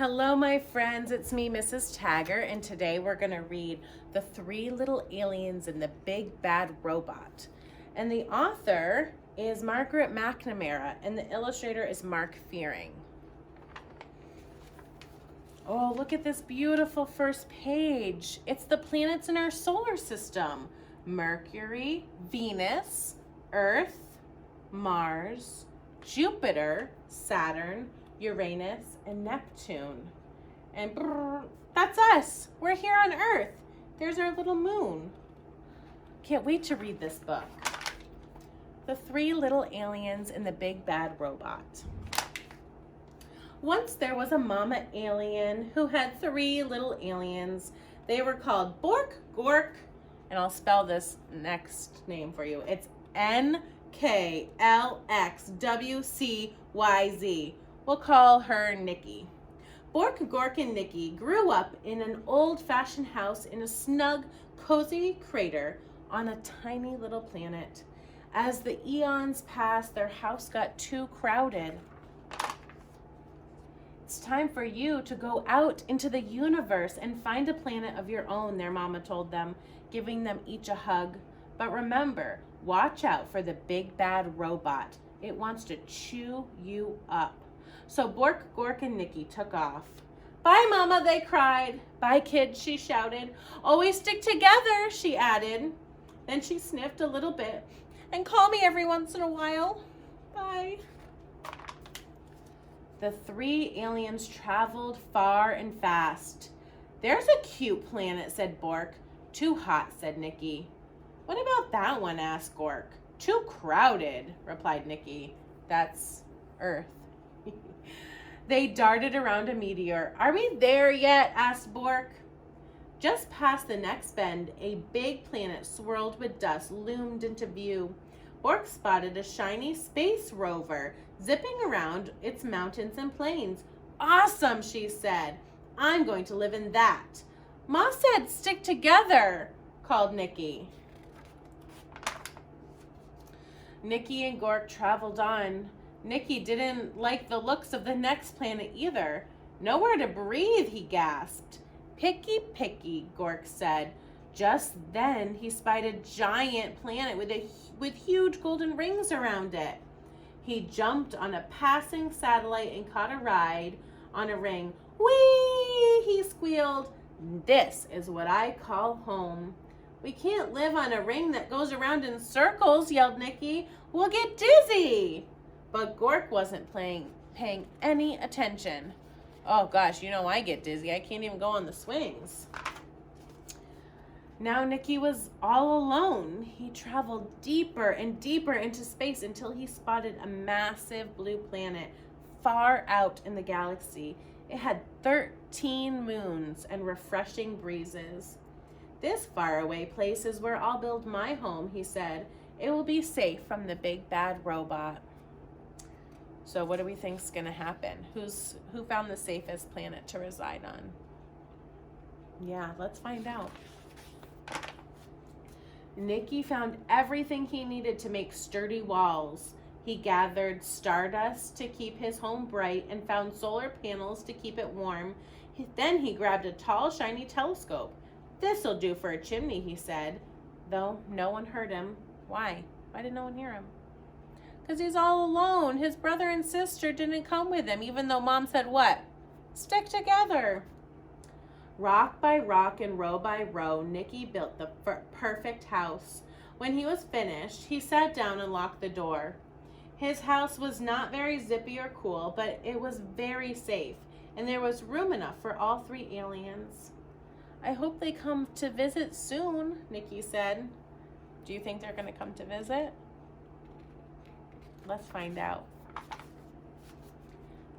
Hello, my friends. It's me, Mrs. Taggart, and today we're going to read The Three Little Aliens and the Big Bad Robot. And the author is Margaret McNamara, and the illustrator is Mark Fearing. Oh, look at this beautiful first page. It's the planets in our solar system. Mercury, Venus, Earth, Mars, Jupiter, Saturn, Uranus, and Neptune. And that's us. We're here on Earth. There's our little moon. Can't wait to read this book. The Three Little Aliens and the Big Bad Robot. Once there was a mama alien who had three little aliens. They were called Bork, Gork, and I'll spell this next name for you. It's NKLXWCYZ. We'll call her Nikki. Bork, Gork, and Nikki grew up in an old-fashioned house in a snug, cozy crater on a tiny little planet. As the eons passed, their house got too crowded. It's time for you to go out into the universe and find a planet of your own, their mama told them, giving them each a hug. But remember, watch out for the big bad robot. It wants to chew you up. So Bork, Gork, and Nikki took off. Bye, Mama, they cried. Bye, kids, she shouted. Always stick together, she added. Then she sniffed a little bit. And call me every once in a while. Bye. The three aliens traveled far and fast. There's a cute planet, said Bork. Too hot, said Nikki. What about that one, asked Gork. Too crowded, replied Nikki. That's Earth. They darted around a meteor. Are we there yet? Asked Bork. Just past the next bend, a big planet swirled with dust loomed into view. Bork spotted a shiny space rover zipping around its mountains and plains. Awesome, she said. I'm going to live in that. Ma said stick together, called Nikki. Nikki and Gork traveled on. Nikki didn't like the looks of the next planet either. Nowhere to breathe, he gasped. Picky, picky, Gork said. Just then, he spied a giant planet with huge golden rings around it. He jumped on a passing satellite and caught a ride on a ring. Whee! He squealed. This is what I call home. We can't live on a ring that goes around in circles, yelled Nikki. We'll get dizzy. But Gork wasn't paying any attention. Oh gosh, you know I get dizzy. I can't even go on the swings. Now Nikki was all alone. He traveled deeper and deeper into space until he spotted a massive blue planet far out in the galaxy. It had 13 moons and refreshing breezes. This faraway place is where I'll build my home, he said. It will be safe from the big bad robot. So what do we think's gonna happen? Who found the safest planet to reside on? Yeah, let's find out. Nikki found everything he needed to make sturdy walls. He gathered stardust to keep his home bright and found solar panels to keep it warm. Then he grabbed a tall, shiny telescope. This'll do for a chimney, he said, though no one heard him. Why? Why did no one hear him? Because he's all alone. His brother and sister didn't come with him, even though Mom said what? Stick together. Rock by rock and row by row, Nikki built the perfect house. When he was finished, he sat down and locked the door. His house was not very zippy or cool, but it was very safe, and there was room enough for all three aliens. I hope they come to visit soon, Nikki said. Do you think they're going to come to visit? Let's find out.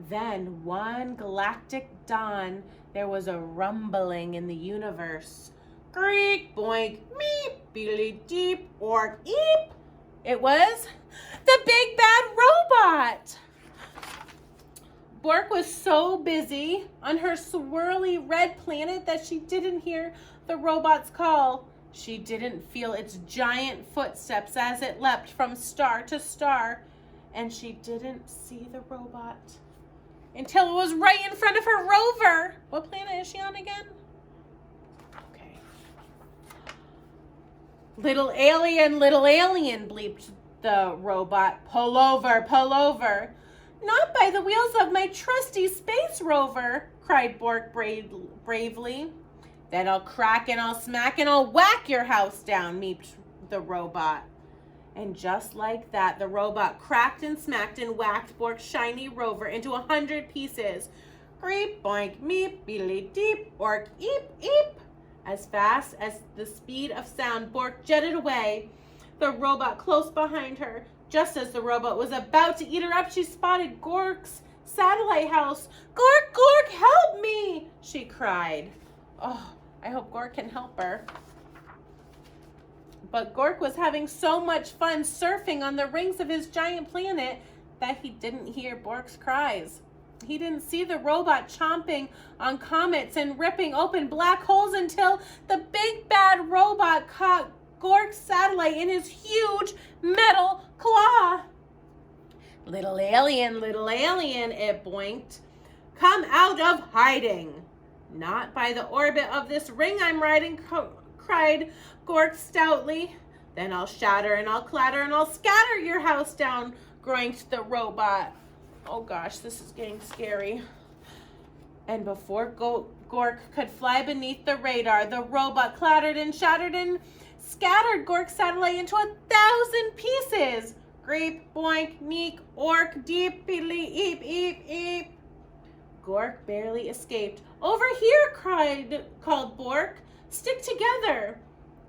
Then, one galactic dawn, there was a rumbling in the universe. Creak, boink, meep, beedly deep, ork, eep. It was the big bad robot. Bork was so busy on her swirly red planet that she didn't hear the robot's call. She didn't feel its giant footsteps as it leapt from star to star. And she didn't see the robot until it was right in front of her rover. What planet is she on again? Okay. Little alien, bleeped the robot. Pull over, pull over. Not by the wheels of my trusty space rover, cried Bork bravely. Then I'll crack and I'll smack and I'll whack your house down, meeped the robot. And just like that, the robot cracked and smacked and whacked Bork's shiny rover into 100 pieces. Creep, boink, meep, beedly deep, ork, eep, eep. As fast as the speed of sound, Bork jetted away, the robot close behind her. Just as the robot was about to eat her up, she spotted Gork's satellite house. Gork, Gork, help me, she cried. Oh, I hope Gork can help her. But Gork was having so much fun surfing on the rings of his giant planet that he didn't hear Bork's cries. He didn't see the robot chomping on comets and ripping open black holes until the big bad robot caught Gork's satellite in his huge metal claw. Little alien, it boinked. Come out of hiding. Not by the orbit of this ring I'm riding, cried Gork stoutly. Then I'll shatter and I'll clatter and I'll scatter your house down, groaned the robot. Oh gosh, this is getting scary. And before Gork could fly beneath the radar, the robot clattered and shattered and scattered Gork's satellite into 1,000 pieces. Greep, boink, neek, ork, deep, beedly, eep, eep, eep. Gork barely escaped. Over here, called Bork. Stick together.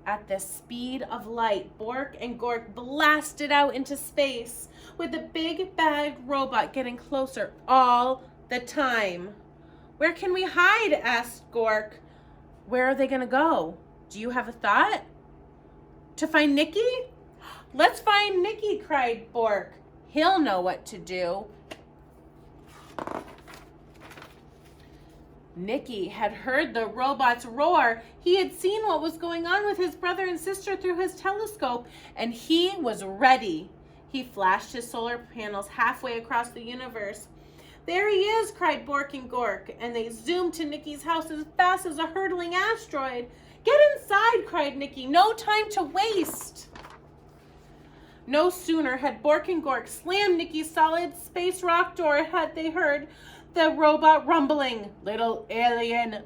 At the speed of light, Bork and Gork blasted out into space, with the big bad robot getting closer all the time. Where can we hide? Asked Gork. Where are they going to go? Do you have a thought? To find Nikki? Let's find Nikki, cried Bork. He'll know what to do. Nikki had heard the robot's roar. He had seen what was going on with his brother and sister through his telescope, and he was ready. He flashed his solar panels halfway across the universe. There he is, cried Bork and Gork, and they zoomed to Nikki's house as fast as a hurtling asteroid. Get inside, cried Nikki. No time to waste. No sooner had Bork and Gork slammed Nikki's solid space rock door had they heard the robot rumbling. Little alien,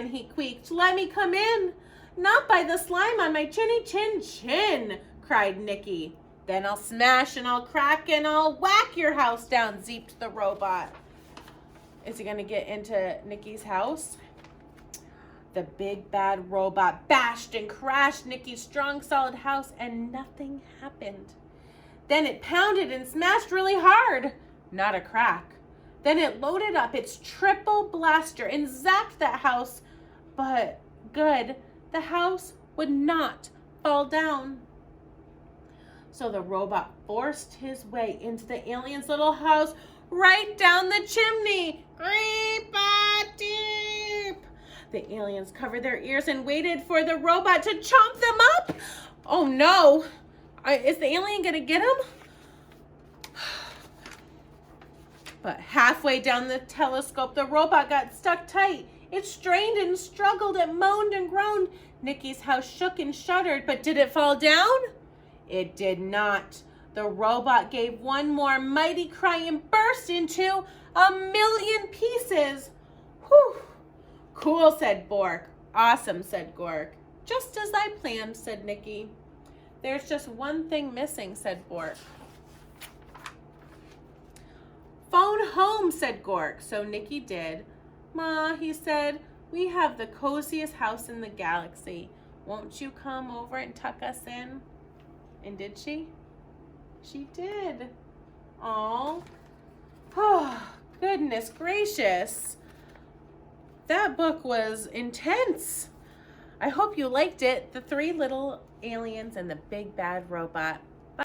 he queaked. Let me come in. Not by the slime on my chinny chin chin, cried Nikki. Then I'll smash and I'll crack and I'll whack your house down, zeeped the robot. Is he going to get into Nikki's house? The big bad robot bashed and crashed Nikki's strong solid house and nothing happened. Then it pounded and smashed really hard. Not a crack. Then it loaded up its triple blaster and zapped that house. But good, the house would not fall down. So the robot forced his way into the alien's little house right down the chimney. Creep-a-deep. The aliens covered their ears and waited for the robot to chomp them up. Oh no, is the alien gonna get him? But halfway down the telescope, the robot got stuck tight. It strained and struggled, it moaned and groaned. Nikki's house shook and shuddered, but did it fall down? It did not. The robot gave one more mighty cry and burst into 1,000,000 pieces. Whew. Cool, said Bork. Awesome, said Gork. Just as I planned, said Nikki. There's just one thing missing, said Bork. Phone home, said Gork. So Nikki did. Ma, he said, we have the coziest house in the galaxy. Won't you come over and tuck us in? And did she? She did. Aw. Oh, goodness gracious. That book was intense. I hope you liked it. The 3 little aliens and the big bad robot.